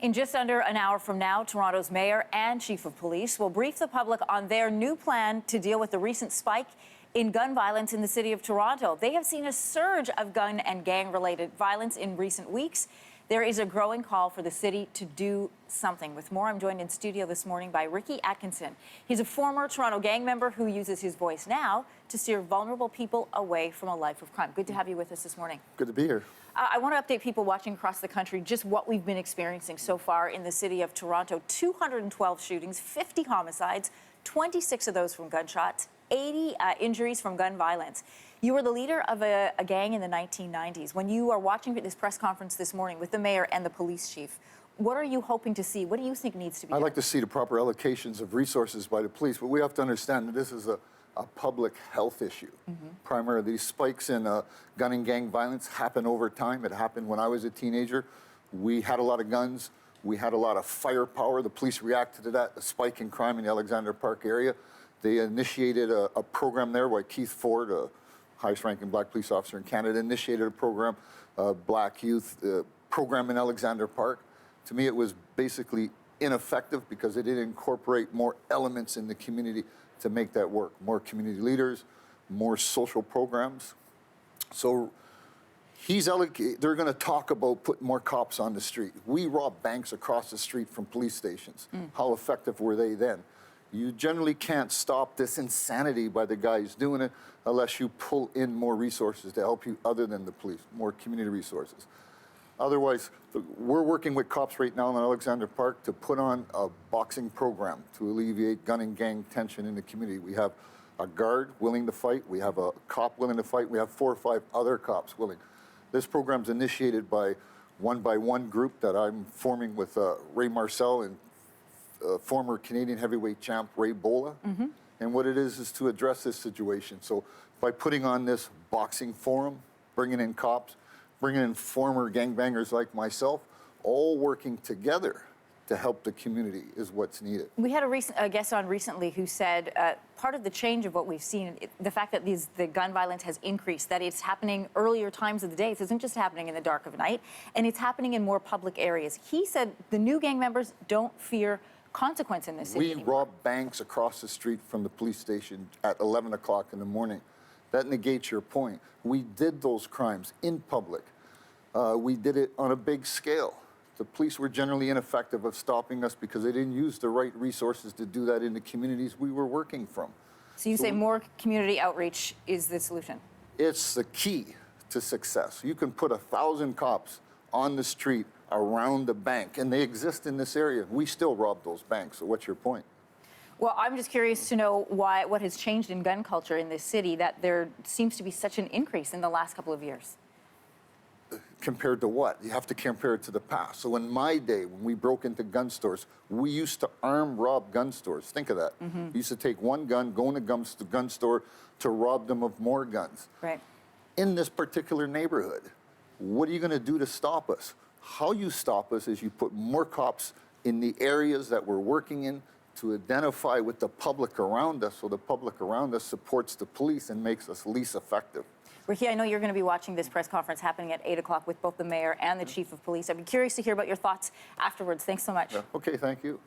In just under an hour from now, Toronto's mayor and chief of police will brief the public on their new plan to deal with the recent spike in gun violence in the city of Toronto. They have seen a surge of gun and gang-related violence in recent weeks. There is a growing call for the city to do something. With more, I'm joined in studio this morning by Ricky Atkinson. He's a former Toronto gang member who uses his voice now to steer vulnerable people away from a life of crime. Good to have you with us this morning. Good to be here. I want to update people watching across the country just what we've been experiencing so far in the city of Toronto. 212 shootings, 50 homicides, 26 of those from gunshots, 80 injuries from gun violence. You were the leader of a gang in the 1990s. When you are watching this press conference this morning with the mayor and the police chief, what are you hoping to see? What do you think needs to be done? I'd like to see the proper allocations of resources by the police, but we have to understand that this is a public health issue. Primarily, these spikes in gun and gang violence happen over time. It happened when I was a teenager. We had a lot of guns. We had a lot of firepower. The police reacted to that, a spike in crime in the Alexander Park area. They initiated a program there by Keith Ford, a highest-ranking black police officer in Canada, initiated a program, Black Youth program in Alexander Park. To me, it was basically ineffective because it didn't incorporate more elements in the community to make that work. More community leaders, more social programs. So they're going to talk about putting more cops on the street. We robbed banks across the street from police stations. How effective were they then? You generally can't stop this insanity by the guys doing it unless you pull in more resources to help you other than the police, more community resources. Otherwise, we're working with cops right now in Alexander Park to put on a boxing program to alleviate gun and gang tension in the community. We have a guard willing to fight. We have a cop willing to fight. We have 4 or 5 other cops willing. This program's initiated by one group that I'm forming with Ray Marcel and former Canadian heavyweight champ Ray Bola. And what it is to address this situation. So by putting on this boxing forum, bringing in cops, bringing in former gangbangers like myself, all working together to help the community is what's needed. We had a guest on recently who said part of the change of what we've seen, the fact that the gun violence has increased, that it's happening earlier times of the day. It isn't just happening in the dark of night, and it's happening in more public areas. He said the new gang members don't fear consequence in this city anymore. We robbed banks across the street from the police station at 11 o'clock in the morning. That negates your point. We did those crimes in public. We did it on a big scale. The police were generally ineffective of stopping us because they didn't use the right resources to do that in the communities we were working from. So you say more community outreach is the solution? It's the key to success. You can put 1,000 cops on the street around the bank, and they exist in this area. We still rob those banks, so what's your point? Well, I'm just curious to know what has changed in gun culture in this city that there seems to be such an increase in the last couple of years. Compared to what? You have to compare it to the past. So in my day, when we broke into gun stores, we used to rob gun stores. Think of that. We used to take one gun, go in the gun store to rob them of more guns. Right. In this particular neighborhood, what are you going to do to stop us? How you stop us is you put more cops in the areas that we're working in to identify with the public around us, so the public around us supports the police and makes us least effective. Ricky, I know you're going to be watching this press conference happening at 8 o'clock with both the mayor and the chief of police. I'd be curious to hear about your thoughts afterwards. Thanks so much. Okay, thank you.